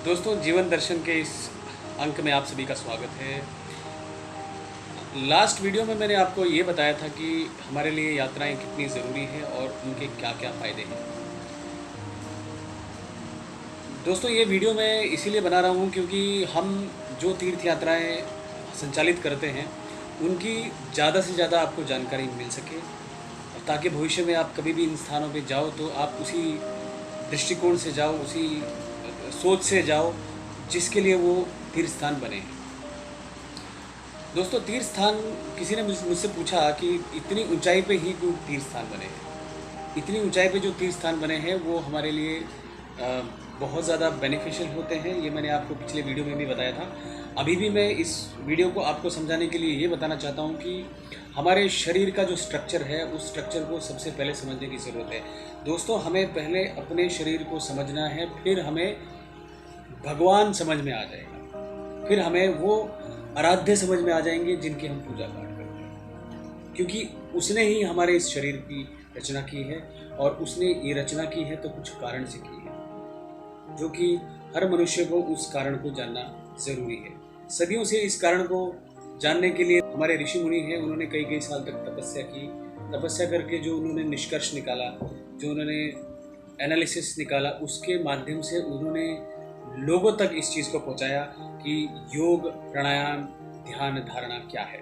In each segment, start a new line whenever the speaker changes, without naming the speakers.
दोस्तों, जीवन दर्शन के इस अंक में आप सभी का स्वागत है। लास्ट वीडियो में मैंने आपको ये बताया था कि हमारे लिए यात्राएं कितनी ज़रूरी हैं और उनके क्या-क्या फ़ायदे हैं। दोस्तों, ये वीडियो मैं इसीलिए बना रहा हूँ क्योंकि हम जो तीर्थ यात्राएं संचालित करते हैं, उनकी ज़्यादा से ज़्यादा आपको जानकारी मिल सके और ताकि भविष्य में आप कभी भी इन स्थानों पे जाओ तो आप उसी दृष्टिकोण से जाओ, उसी सोच से जाओ जिसके लिए वो तीर्थ स्थान बने हैं। दोस्तों, तीर्थ स्थान किसी ने मुझसे पूछा कि इतनी ऊंचाई पे ही क्यों तीर्थ स्थान बने हैं। इतनी ऊंचाई पे जो तीर्थ स्थान बने हैं वो हमारे लिए बहुत ज़्यादा बेनिफिशियल होते हैं। ये मैंने आपको पिछले वीडियो में भी बताया था। अभी भी मैं इस वीडियो को आपको समझाने के लिए ये बताना चाहता हूँ कि हमारे शरीर का जो स्ट्रक्चर है, उस स्ट्रक्चर को सबसे पहले समझने की ज़रूरत है। दोस्तों, हमें पहले अपने शरीर को समझना है, फिर हमें भगवान समझ में आ जाएगा, फिर हमें वो आराध्य समझ में आ जाएंगे जिनकी हम पूजा पाठ करते हैं, क्योंकि उसने ही हमारे इस शरीर की रचना की है और उसने ये रचना की है तो कुछ कारण से की है, जो कि हर मनुष्य को उस कारण को जानना ज़रूरी है। सदियों से इस कारण को जानने के लिए हमारे ऋषि मुनि हैं, उन्होंने कई कई साल तक तपस्या की। तपस्या करके जो उन्होंने निष्कर्ष निकाला, जो उन्होंने एनालिसिस निकाला, उसके माध्यम से उन्होंने लोगों तक इस चीज़ को पहुंचाया कि योग, प्राणायाम, ध्यान, धारणा क्या है।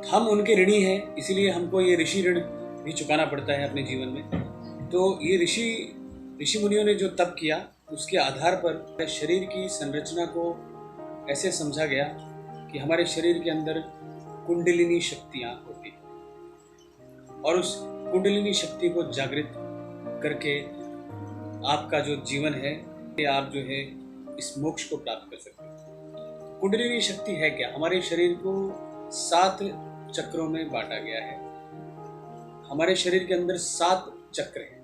हम उनके ऋणी हैं, इसीलिए हमको ये ऋषि ऋण भी चुकाना पड़ता है अपने जीवन में। तो ये ऋषि मुनियों ने जो तप किया, उसके आधार पर शरीर की संरचना को ऐसे समझा गया कि हमारे शरीर के अंदर कुंडलिनी शक्तियाँ होती हैं और उस कुंडलिनी शक्ति को जागृत करके आपका जो जीवन है, ये आप जो है इस मोक्ष को प्राप्त कर सकते हैं। कुंडलिनी शक्ति है क्या? हमारे शरीर को 7 चक्रों में बांटा गया है। हमारे शरीर के अंदर 7 चक्र हैं,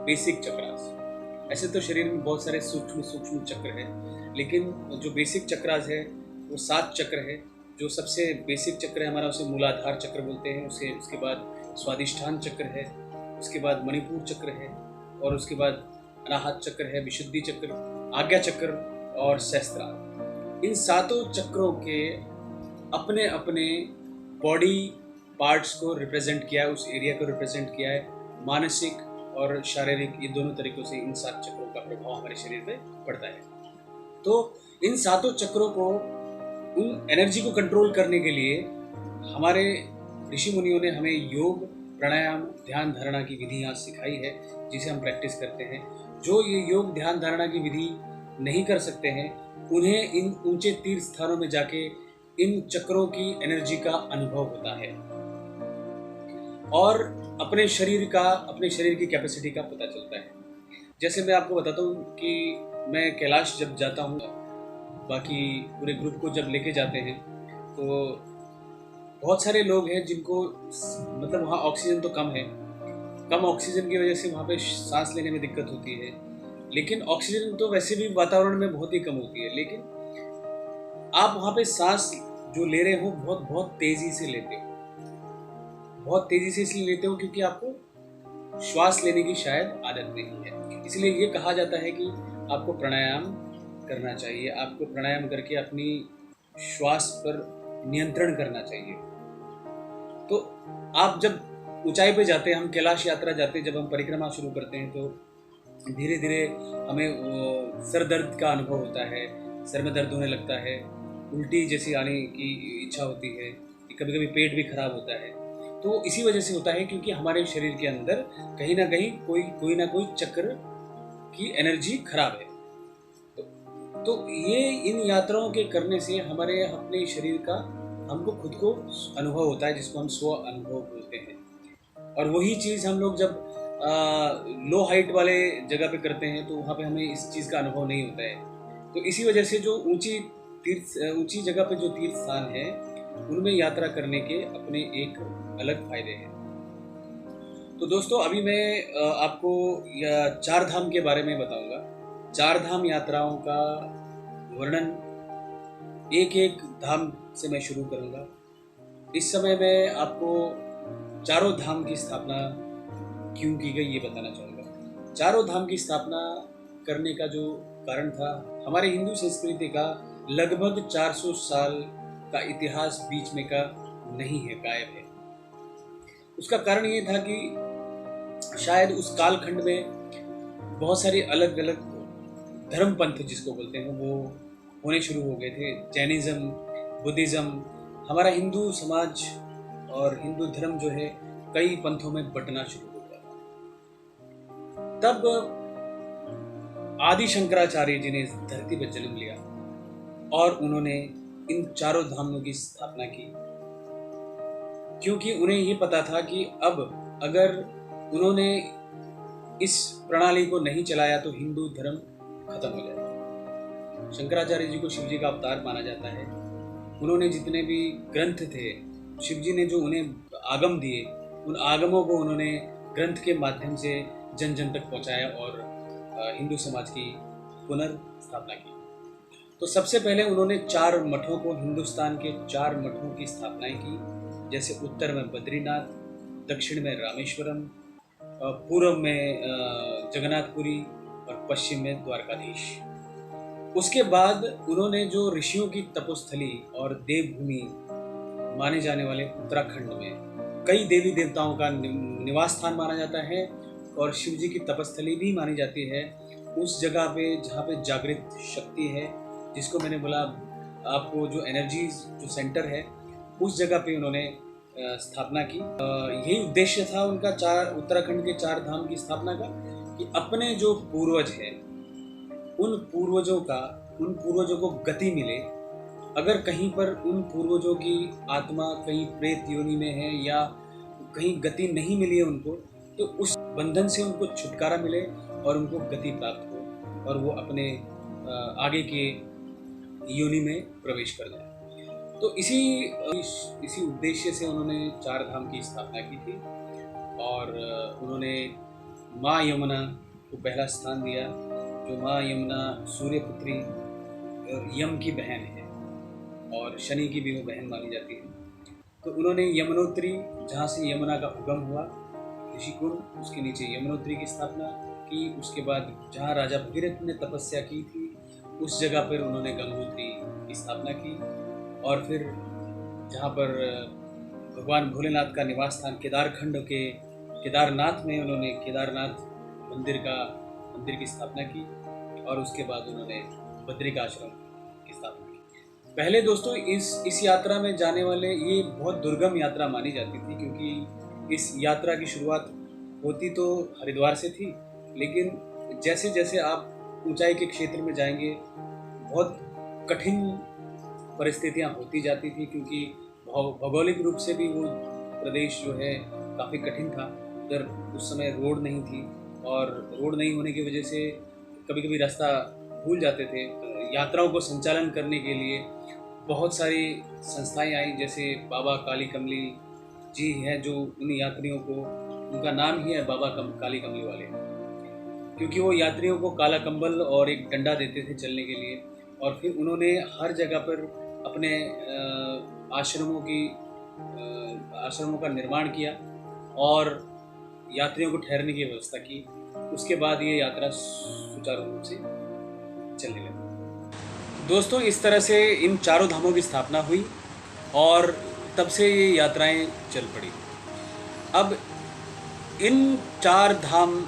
बेसिक चक्रास। ऐसे तो शरीर में बहुत सारे सूक्ष्म सूक्ष्म चक्र हैं, लेकिन जो बेसिक चक्रास है वो 7 चक्र है। जो सबसे बेसिक चक्र है हमारा, उसे मूलाधार चक्र बोलते हैं। उसके बाद स्वादिष्ठान चक्र है, उसके बाद मणिपुर चक्र है, और उसके बाद अनाहत चक्र है, विशुद्धि चक्र, आज्ञा चक्र और सहस्त्रार। इन 7 चक्रों के अपने अपने बॉडी पार्ट्स को रिप्रेजेंट किया है, उस एरिया को रिप्रेजेंट किया है। मानसिक और शारीरिक, ये दोनों तरीकों से इन 7 चक्रों का प्रभाव हमारे शरीर पे पड़ता है। तो इन 7 चक्रों को, उन एनर्जी को कंट्रोल करने के लिए हमारे ऋषि मुनियों ने हमें योग, प्राणायाम, ध्यान, धारणा की विधियाँ सिखाई है, जिसे हम प्रैक्टिस करते हैं। जो ये योग, ध्यान, धारणा की विधि नहीं कर सकते हैं, उन्हें इन ऊंचे तीर्थ स्थानों में जाके इन चक्रों की एनर्जी का अनुभव होता है और अपने शरीर की कैपेसिटी का पता चलता है। जैसे मैं आपको बताता हूँ कि मैं कैलाश जब जाता हूँ, बाकी पूरे ग्रुप को जब लेके जाते हैं, तो बहुत सारे लोग हैं जिनको मतलब वहाँ ऑक्सीजन तो कम है, कम ऑक्सीजन की वजह से वहाँ पे सांस लेने में दिक्कत होती है। लेकिन ऑक्सीजन तो वैसे भी वातावरण में बहुत ही कम होती है, लेकिन आप वहाँ पे सांस जो ले रहे हो बहुत बहुत तेज़ी से लेते हो। बहुत तेज़ी से इसलिए लेते हो क्योंकि आपको श्वास लेने की शायद आदत नहीं है। इसलिए ये कहा जाता है कि आपको प्राणायाम करना चाहिए, आपको प्राणायाम करके अपनी श्वास पर नियंत्रण करना चाहिए। तो आप जब ऊंचाई पे जाते हैं, हम कैलाश यात्रा जाते हैं, जब हम परिक्रमा शुरू करते हैं तो धीरे धीरे हमें सर दर्द का अनुभव होता है, सर में दर्द होने लगता है, उल्टी जैसी आने की इच्छा होती है, कभी कभी पेट भी खराब होता है। तो इसी वजह से होता है क्योंकि हमारे शरीर के अंदर कहीं ना कहीं कोई ना कोई चक्र की एनर्जी खराब है। तो ये इन यात्राओं के करने से हमारे अपने शरीर का हमको खुद को अनुभव होता है, जिसको हम स्व अनुभव बोलते हैं। और वही चीज़ हम लोग जब लो हाइट वाले जगह पे करते हैं तो वहाँ पे हमें इस चीज़ का अनुभव नहीं होता है। तो इसी वजह से जो ऊंची जगह पे जो तीर्थ स्थान है, उनमें यात्रा करने के अपने एक अलग फायदे हैं। तो दोस्तों, अभी मैं आपको 4 धाम के बारे में बताऊंगा। 4 धाम यात्राओं का वर्णन एक एक धाम से मैं शुरू करूंगा। इस समय मैं आपको चारों धाम की स्थापना क्यों की गई ये बताना चाहूँगा। चारों धाम की स्थापना करने का जो कारण था, हमारे हिंदू संस्कृति का लगभग 400 साल का इतिहास बीच में का नहीं है, गायब है। उसका कारण ये था कि शायद उस कालखंड में बहुत सारी अलग अलग धर्म पंथ जिसको बोलते हैं वो होने शुरू हो गए थे। जैनिज्म, बुद्धिज्म, हमारा हिंदू समाज और हिंदू धर्म जो है कई पंथों में बंटना शुरू हो गया। तब आदि शंकराचार्य जी ने इस धरती पर जन्म लिया और उन्होंने इन चारों धामों की स्थापना की, क्योंकि उन्हें ये पता था कि अब अगर उन्होंने इस प्रणाली को नहीं चलाया तो हिंदू धर्म खत्म हो जाएगा। शंकराचार्य जी को शिव जी का अवतार माना जाता है। उन्होंने जितने भी ग्रंथ थे, शिव जी ने जो उन्हें आगम दिए, उन आगमों को उन्होंने ग्रंथ के माध्यम से जन जन तक पहुंचाया और हिंदू समाज की पुनर्स्थापना की। तो सबसे पहले उन्होंने 4 मठों को, हिंदुस्तान के 4 मठों की स्थापनाएं की, जैसे उत्तर में बद्रीनाथ, दक्षिण में रामेश्वरम, पूर्व में जगन्नाथपुरी और पश्चिम में द्वारकाधीश। उसके बाद उन्होंने जो ऋषियों की तपोस्थली और देवभूमि माने जाने वाले उत्तराखंड में कई देवी देवताओं का निवास स्थान माना जाता है और शिव जी की तपस्थली भी मानी जाती है, उस जगह पे जहाँ पे जागृत शक्ति है, जिसको मैंने बोला आपको, जो एनर्जी जो सेंटर है, उस जगह पे उन्होंने स्थापना की। यही उद्देश्य था उनका उत्तराखंड के 4 धाम की स्थापना का, कि अपने जो पूर्वज हैं उन पूर्वजों को गति मिले। अगर कहीं पर उन पूर्वजों की आत्मा कहीं प्रेत योनि में है या कहीं गति नहीं मिली है उनको, तो उस बंधन से उनको छुटकारा मिले और उनको गति प्राप्त हो और वो अपने आगे के योनि में प्रवेश कर जाए। तो इसी उद्देश्य से उन्होंने 4 धाम की स्थापना की थी और उन्होंने माँ यमुना को पहला स्थान दिया, जो माँ यमुना सूर्यपुत्री यम की बहन है और शनि की भी वो बहन मानी जाती है। तो उन्होंने यमुनोत्री, जहाँ से यमुना का उगम हुआ, ऋषिकुंड, उसके नीचे यमुनोत्री की स्थापना की। उसके बाद जहाँ राजा भगीरथ ने तपस्या की थी, उस जगह पर उन्होंने गंगोत्री की स्थापना की। और फिर जहाँ पर भगवान भोलेनाथ का निवास स्थान केदारखंड के केदारनाथ में उन्होंने केदारनाथ मंदिर की स्थापना की और उसके बाद उन्होंने बद्रिकाश्रम की स्थापना की। पहले दोस्तों इस यात्रा में जाने वाले, ये बहुत दुर्गम यात्रा मानी जाती थी, क्योंकि इस यात्रा की शुरुआत होती तो हरिद्वार से थी, लेकिन जैसे जैसे आप ऊंचाई के क्षेत्र में जाएंगे बहुत कठिन परिस्थितियां होती जाती थी, क्योंकि भौगोलिक रूप से भी वो प्रदेश जो है काफ़ी कठिन था। उधर उस समय रोड नहीं थी और रोड नहीं होने की वजह से कभी कभी रास्ता भूल जाते थे। यात्राओं को संचालन करने के लिए बहुत सारी संस्थाएं आई, जैसे बाबा काली कमली जी हैं, जो उन यात्रियों को, उनका नाम ही है बाबा काली कमली वाले, क्योंकि वो यात्रियों को काला कंबल और एक डंडा देते थे चलने के लिए। और फिर उन्होंने हर जगह पर अपने आश्रमों का निर्माण किया और यात्रियों को ठहरने की व्यवस्था की। उसके बाद ये यात्रा सुचारू रूप से चलने लगी। दोस्तों, इस तरह से इन 4 धामों की स्थापना हुई और तब से ये यात्राएं चल पड़ी। अब इन 4 धाम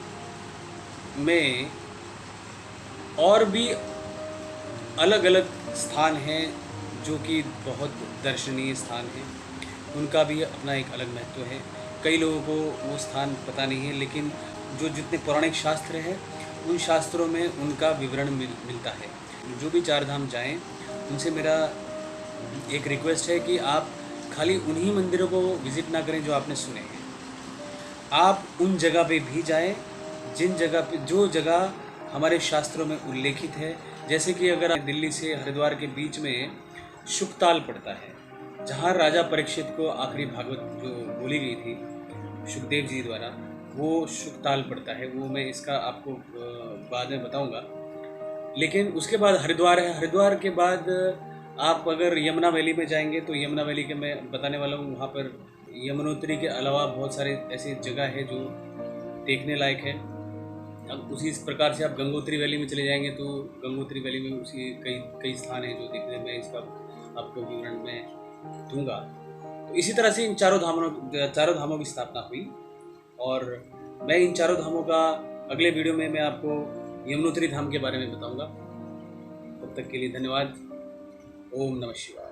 में और भी अलग अलग स्थान हैं जो कि बहुत दर्शनीय स्थान हैं, उनका भी अपना एक अलग महत्व है। कई लोगों को वो स्थान पता नहीं है, लेकिन जो जितने पौराणिक शास्त्र हैं उन शास्त्रों में उनका विवरण मिलता है। जो भी 4 धाम जाएं, उनसे मेरा एक रिक्वेस्ट है कि आप खाली उन्हीं मंदिरों को विज़िट ना करें जो आपने सुने हैं। आप उन जगह पे भी जाएं जो जगह हमारे शास्त्रों में उल्लेखित है। जैसे कि अगर दिल्ली से हरिद्वार के बीच में शुकताल पड़ता है, जहाँ राजा परीक्षित को आखिरी भागवत जो बोली गई थी शुकदेव जी द्वारा, वो शुकताल पड़ता है। वो मैं इसका आपको बाद में बताऊंगा। लेकिन उसके बाद हरिद्वार है। हरिद्वार के बाद आप अगर यमुना वैली में जाएंगे तो यमुना वैली के मैं बताने वाला हूँ। वहाँ पर यमुनोत्री के अलावा बहुत सारे ऐसी जगह है जो देखने लायक है। अब उसी इस प्रकार से आप गंगोत्री वैली में चले जाएंगे तो गंगोत्री वैली में उसी कई कई स्थान हैं जो देखने में, इसका आपको विवरण में दूंगा। तो इसी तरह से इन चारों धामों की स्थापना हुई, और मैं इन चारों धामों का अगले वीडियो में मैं आपको यमुनोत्री धाम के बारे में बताऊंगा। तब तक के लिए धन्यवाद। ओम नमः शिवाय।